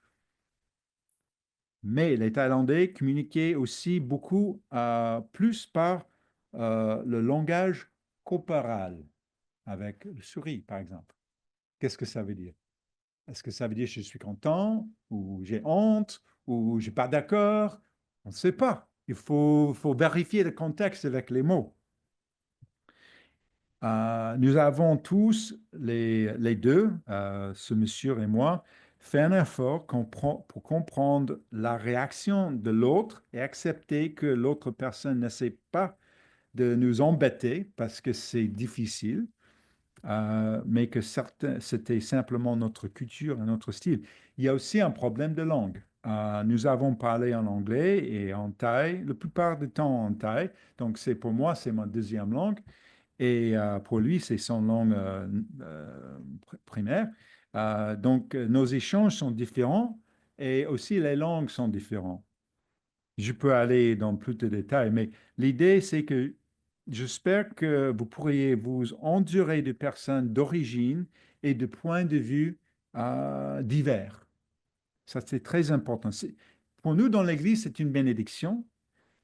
Mais les Thaïlandais communiquaient aussi beaucoup plus par le langage corporel, avec le sourire, par exemple. Qu'est-ce que ça veut dire? Est-ce que ça veut dire que je suis content, ou j'ai honte, ou je ne suis pas d'accord? On ne sait pas. Il faut vérifier le contexte avec les mots. Nous avons tous, les deux, ce monsieur et moi, fait un effort pour comprendre la réaction de l'autre et accepter que l'autre personne n'essaie pas de nous embêter parce que c'est difficile. Mais que c'était simplement notre culture et notre style. Il y a aussi un problème de langue. Nous avons parlé en anglais et en thaï, la plupart du temps en thaï. Donc, pour moi, c'est ma deuxième langue. Et pour lui, c'est son langue primaire. Donc, nos échanges sont différents et aussi les langues sont différentes. Je peux aller dans plus de détails, mais l'idée, c'est que j'espère que vous pourriez vous endurer de personnes d'origine et de points de vue divers. Ça, c'est très important. Pour nous, dans l'Église, c'est une bénédiction,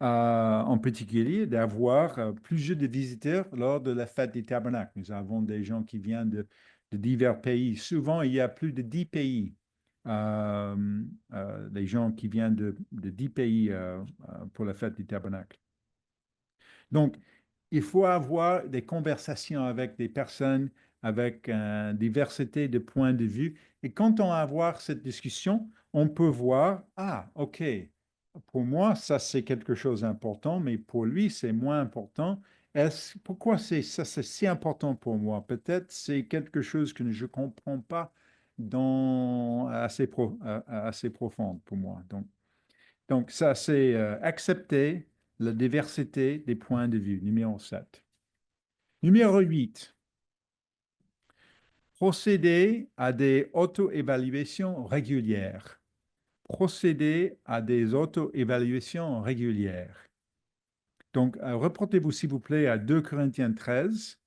en particulier, d'avoir plusieurs de visiteurs lors de la fête des tabernacles. Nous avons des gens qui viennent de divers pays. Souvent, il y a plus de 10 pays. Les gens qui viennent de 10 pays pour la fête du tabernacle. Donc, il faut avoir des conversations avec des personnes avec une diversité de points de vue. Et quand on va avoir cette discussion, on peut voir, ah, OK, pour moi, ça c'est quelque chose d'important, mais pour lui, c'est moins important. Pourquoi ça c'est si important pour moi? Peut-être c'est quelque chose que je ne comprends pas assez profond pour moi. Donc ça c'est accepter la diversité des points de vue, numéro 7. Numéro 8, procéder à des auto-évaluations régulières. Procéder à des auto-évaluations régulières. Donc, reportez-vous s'il vous plaît à 2 Corinthiens 13,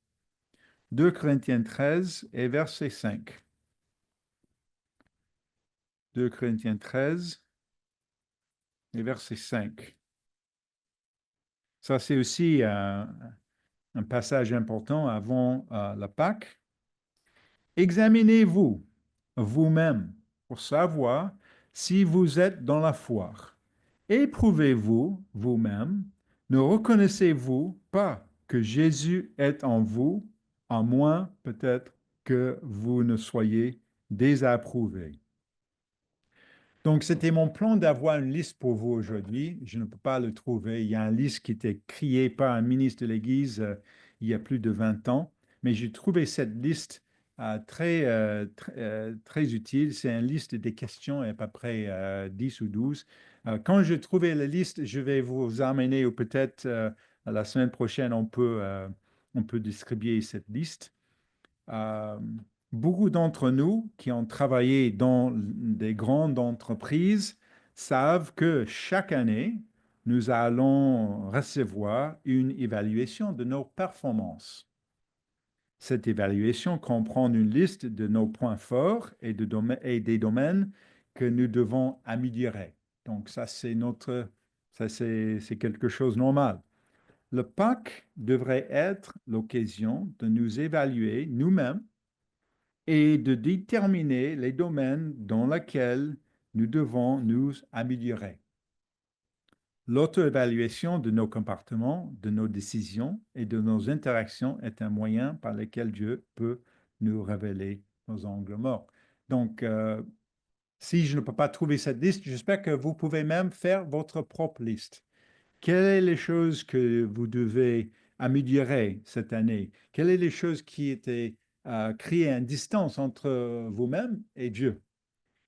2 Corinthiens 13 et verset 5. 2 Corinthiens 13 et verset 5. Ça, c'est aussi un passage important avant la Pâque. Examinez-vous vous-même pour savoir si vous êtes dans la foi. Éprouvez-vous vous-même. Ne reconnaissez-vous pas que Jésus est en vous, à moins peut-être que vous ne soyez désapprouvé. Donc, c'était mon plan d'avoir une liste pour vous aujourd'hui. Je ne peux pas le trouver. Il y a une liste qui était créée par un ministre de l'Église il y a plus de 20 ans. Mais j'ai trouvé cette liste très utile. C'est une liste des questions, à peu près 10 ou 12. Quand je trouvais la liste, je vais vous amener, ou peut-être la semaine prochaine, on peut distribuer cette liste. Euh, Beaucoup d'entre nous qui ont travaillé dans des grandes entreprises savent que chaque année, nous allons recevoir une évaluation de nos performances. Cette évaluation comprend une liste de nos points forts et des domaines que nous devons améliorer. Donc c'est quelque chose de normal. Le PAC devrait être l'occasion de nous évaluer nous-mêmes et de déterminer les domaines dans lesquels nous devons nous améliorer. L'auto-évaluation de nos comportements, de nos décisions et de nos interactions est un moyen par lequel Dieu peut nous révéler nos angles morts. Donc, si je ne peux pas trouver cette liste, j'espère que vous pouvez même faire votre propre liste. Quelles sont les choses que vous devez améliorer cette année? Quelles sont les choses qui étaient créer une distance entre vous-même et Dieu?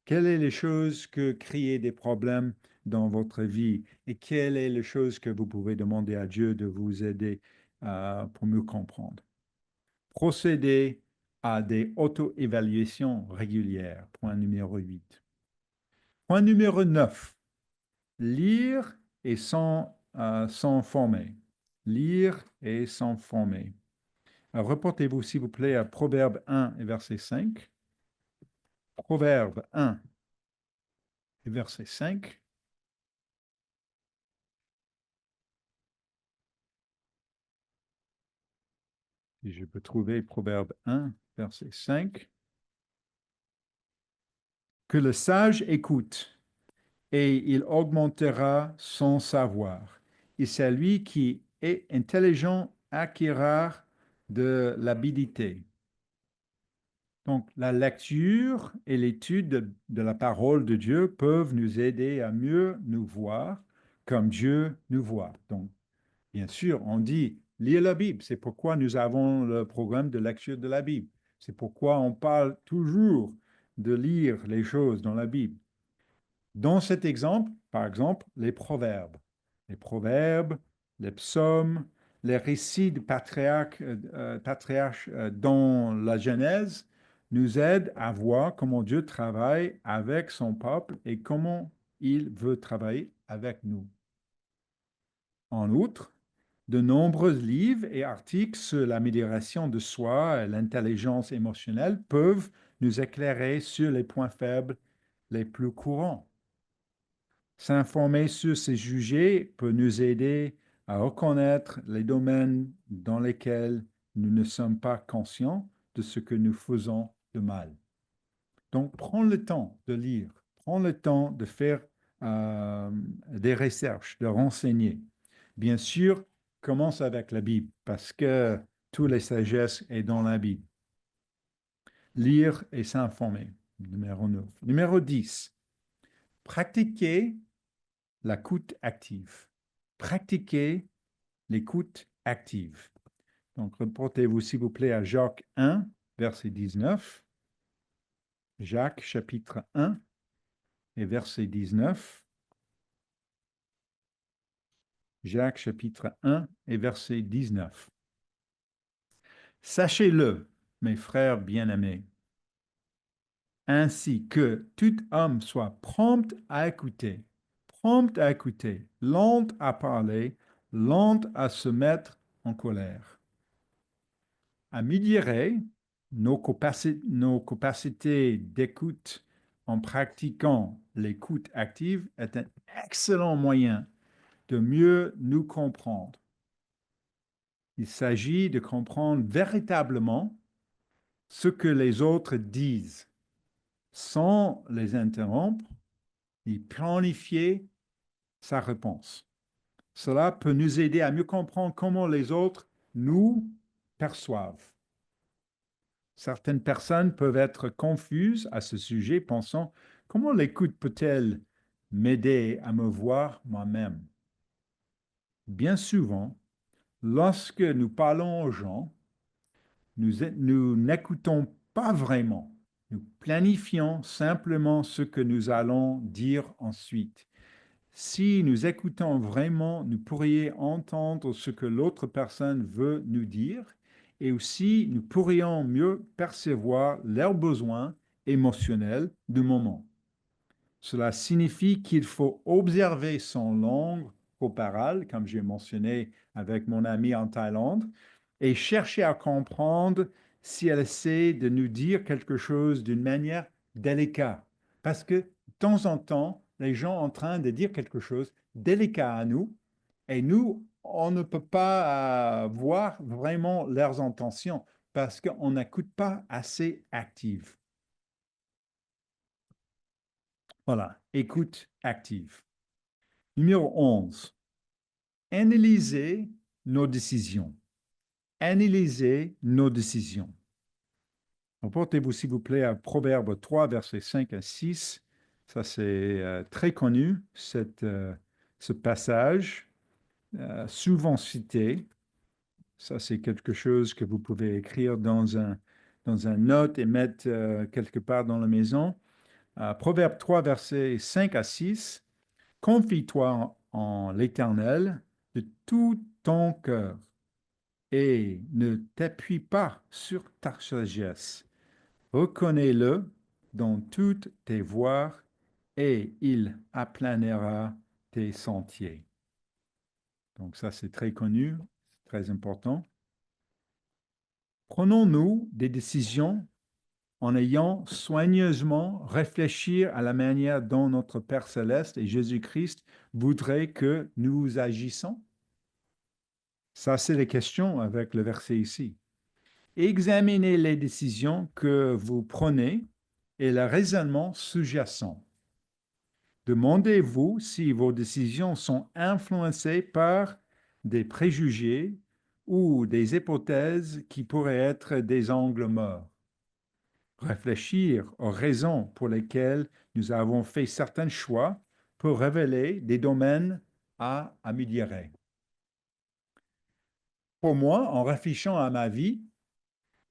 Quelles sont les choses que créent des problèmes dans votre vie? Et quelles sont les choses que vous pouvez demander à Dieu de vous aider pour mieux comprendre? Procédez à des auto-évaluations régulières. Point numéro 8. Point numéro 9. Lire et s'informer. Lire et s'informer. Reportez-vous, s'il vous plaît, à Proverbe 1 et verset 5. Proverbe 1 et verset 5. Si je peux trouver Proverbe 1, verset 5. Que le sage écoute, et il augmentera son savoir. Et celui qui est intelligent acquérera de l'habilité. Donc, la lecture et l'étude de la parole de Dieu peuvent nous aider à mieux nous voir comme Dieu nous voit. Donc, bien sûr, on dit lire la Bible. C'est pourquoi nous avons le programme de lecture de la Bible. C'est pourquoi on parle toujours de lire les choses dans la Bible. Dans cet exemple, par exemple, les proverbes, les psaumes, les récits de patriarches dans la Genèse nous aident à voir comment Dieu travaille avec son peuple et comment il veut travailler avec nous. En outre, de nombreux livres et articles sur l'amélioration de soi et l'intelligence émotionnelle peuvent nous éclairer sur les points faibles les plus courants. S'informer sur ces sujets peut nous aider à reconnaître les domaines dans lesquels nous ne sommes pas conscients de ce que nous faisons de mal. Donc, prends le temps de lire, prends le temps de faire des recherches, de renseigner. Bien sûr, commence avec la Bible parce que toutes les sagesses est dans la Bible. Lire et s'informer, numéro 9. Numéro 10, pratiquer l'écoute active. Pratiquer l'écoute active. Donc, reportez-vous, s'il vous plaît, à Jacques 1, verset 19. Jacques, chapitre 1 et verset 19. Jacques, chapitre 1 et verset 19. Sachez-le, mes frères bien-aimés, ainsi que tout homme soit prompt à écouter, lent à parler, lent à se mettre en colère. Améliorer nos capacités d'écoute en pratiquant l'écoute active est un excellent moyen de mieux nous comprendre. Il s'agit de comprendre véritablement ce que les autres disent sans les interrompre et planifier sa réponse. Cela peut nous aider à mieux comprendre comment les autres nous perçoivent. Certaines personnes peuvent être confuses à ce sujet, pensant Comment l'écoute peut-elle m'aider à me voir moi-même? Bien souvent, lorsque nous parlons aux gens, nous n'écoutons pas vraiment. Nous planifions simplement ce que nous allons dire ensuite. Si nous écoutons vraiment, nous pourrions entendre ce que l'autre personne veut nous dire et aussi nous pourrions mieux percevoir leurs besoins émotionnels du moment. Cela signifie qu'il faut observer son langue corporelle, comme j'ai mentionné avec mon ami en Thaïlande, et chercher à comprendre si elle essaie de nous dire quelque chose d'une manière délicate. Parce que de temps en temps, les gens sont en train de dire quelque chose délicat à nous, et nous, on ne peut pas voir vraiment leurs intentions parce qu'on n'écoute pas assez active. Voilà, écoute active. Numéro 11. Analyser nos décisions. Analyser nos décisions. Reportez-vous, s'il vous plaît, à Proverbe 3, versets 5 à 6. Ça, c'est très connu, ce passage, souvent cité. Ça, c'est quelque chose que vous pouvez écrire dans un note et mettre quelque part dans la maison. Proverbe 3, versets 5 à 6. Confie-toi en l'Éternel de tout ton cœur et ne t'appuie pas sur ta sagesse. Reconnais-le dans toutes tes voies et il aplanera tes sentiers. Donc ça, c'est très connu, très important. Prenons-nous des décisions en ayant soigneusement réfléchi à la manière dont notre Père céleste et Jésus-Christ voudraient que nous agissons? Ça, c'est les questions avec le verset ici. Examinez les décisions que vous prenez et le raisonnement sous-jacent. Demandez-vous si vos décisions sont influencées par des préjugés ou des hypothèses qui pourraient être des angles morts. Réfléchir aux raisons pour lesquelles nous avons fait certains choix peut révéler des domaines à améliorer. Pour moi, en réfléchissant à ma vie,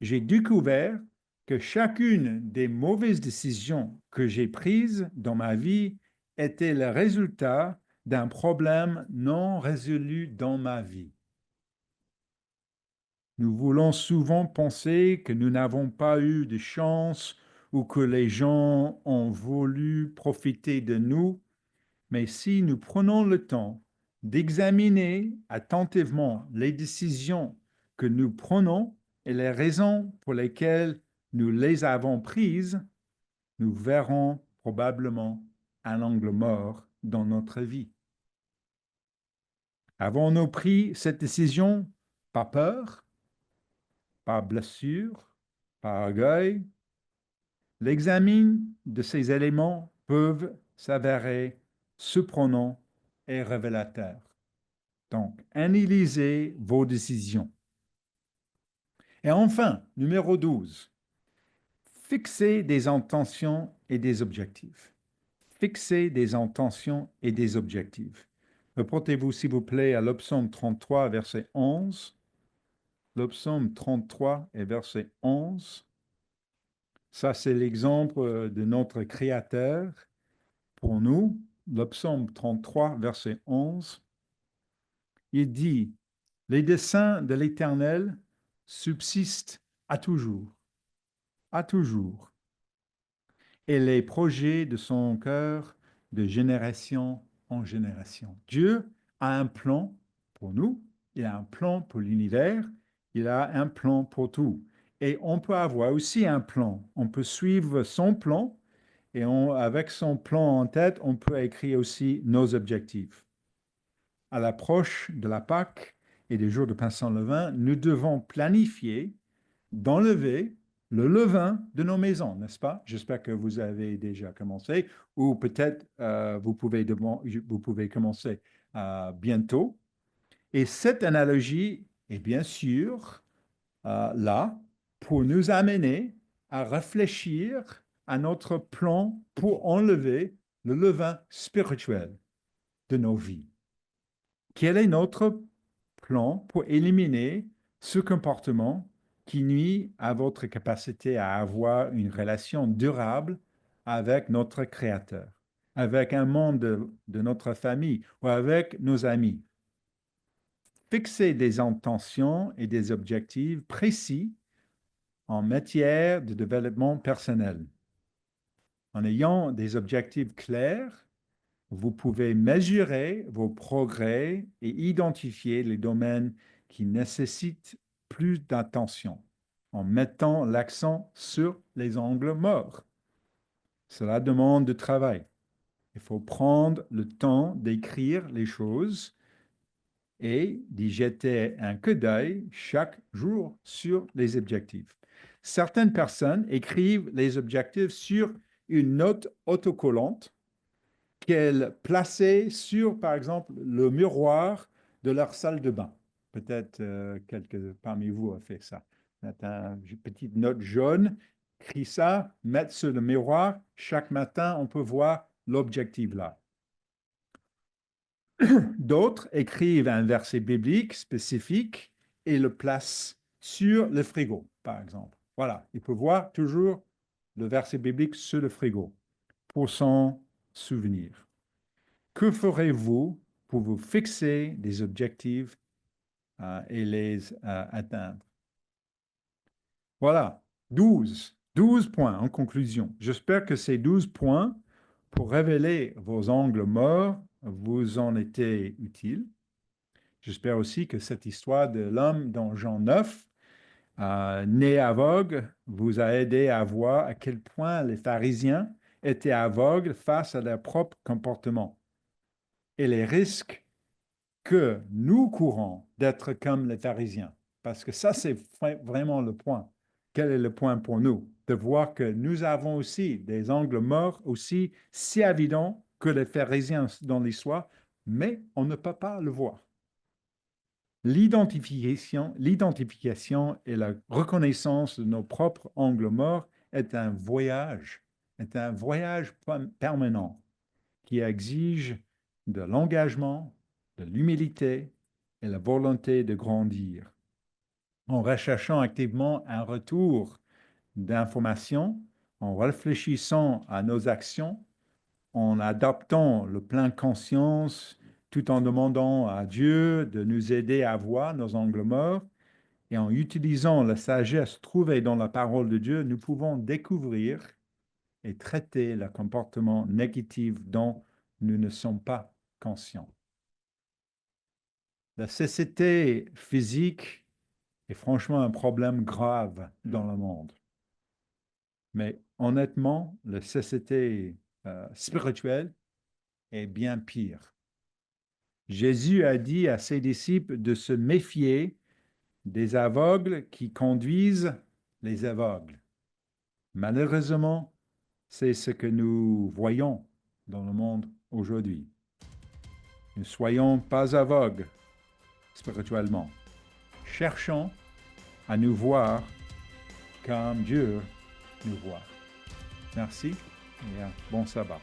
j'ai découvert que chacune des mauvaises décisions que j'ai prises dans ma vie était le résultat d'un problème non résolu dans ma vie. Nous voulons souvent penser que nous n'avons pas eu de chance ou que les gens ont voulu profiter de nous, mais si nous prenons le temps d'examiner attentivement les décisions que nous prenons et les raisons pour lesquelles nous les avons prises, nous verrons probablement un angle mort dans notre vie. Avons-nous pris cette décision par peur, par blessure, par orgueil? L'examen de ces éléments peuvent s'avérer surprenants et révélateurs. Donc, analysez vos décisions. Et enfin, numéro 12, fixez des intentions et des objectifs. Fixez des intentions et des objectifs. Reportez-vous, s'il vous plaît, à l'Psaume 33, verset 11. Le psaume 33 et verset 11. Ça, c'est l'exemple de notre Créateur pour nous. Le psaume 33, verset 11. Il dit, les desseins de l'Éternel subsistent à toujours, et les projets de son cœur de génération en génération. Dieu a un plan pour nous, il a un plan pour l'univers, il a un plan pour tout. Et on peut avoir aussi un plan. On peut suivre son plan et avec son plan en tête, on peut écrire aussi nos objectifs. À l'approche de la Pâque et des jours de pain sans levain, nous devons planifier d'enlever le levain de nos maisons, n'est-ce pas? J'espère que vous avez déjà commencé, ou peut-être vous pouvez commencer bientôt. Et cette analogie est bien sûr là pour nous amener à réfléchir à notre plan pour enlever le levain spirituel de nos vies. Quel est notre plan pour éliminer ce comportement qui nuit à votre capacité à avoir une relation durable avec notre Créateur, avec un membre de notre famille ou avec nos amis? Fixez des intentions et des objectifs précis en matière de développement personnel. En ayant des objectifs clairs, vous pouvez mesurer vos progrès et identifier les domaines qui nécessitent plus d'attention en mettant l'accent sur les angles morts. Cela demande du travail. Il faut prendre le temps d'écrire les choses et d'y jeter un coup d'œil chaque jour sur les objectifs. Certaines personnes écrivent les objectifs sur une note autocollante qu'elles plaçaient sur, par exemple, le miroir de leur salle de bain. Peut-être quelques parmi vous ont fait ça. Une petite note jaune, écrit ça, mettre sur le miroir. Chaque matin, on peut voir l'objectif là. D'autres écrivent un verset biblique spécifique et le placent sur le frigo, par exemple. Voilà, il peut voir toujours le verset biblique sur le frigo pour s'en souvenir. Que ferez-vous pour vous fixer des objectifs et les atteindre? Voilà, 12 points en conclusion. J'espère que ces 12 points pour révéler vos angles morts vous en étaient utiles. J'espère aussi que cette histoire de l'homme dans Jean 9, né aveugle, vous a aidé à voir à quel point les pharisiens étaient aveugles face à leur propre comportement et les risques que nous courons d'être comme les pharisiens. Parce que ça, c'est vraiment le point. Quel est le point pour nous? De voir que nous avons aussi des angles morts aussi si évidents que les pharisiens dans l'histoire, mais on ne peut pas le voir. L'identification et la reconnaissance de nos propres angles morts est un voyage permanent qui exige de l'engagement, de l'humilité et la volonté de grandir. En recherchant activement un retour d'information, en réfléchissant à nos actions, en adoptant le plein conscience, tout en demandant à Dieu de nous aider à voir nos angles morts, et en utilisant la sagesse trouvée dans la parole de Dieu, nous pouvons découvrir et traiter le comportement négatif dont nous ne sommes pas conscients. La cécité physique est franchement un problème grave dans le monde. Mais honnêtement, la cécité spirituelle est bien pire. Jésus a dit à ses disciples de se méfier des aveugles qui conduisent les aveugles. Malheureusement, c'est ce que nous voyons dans le monde aujourd'hui. Ne soyons pas aveugles spirituellement. Cherchons à nous voir comme Dieu nous voit. Merci et bon sabbat.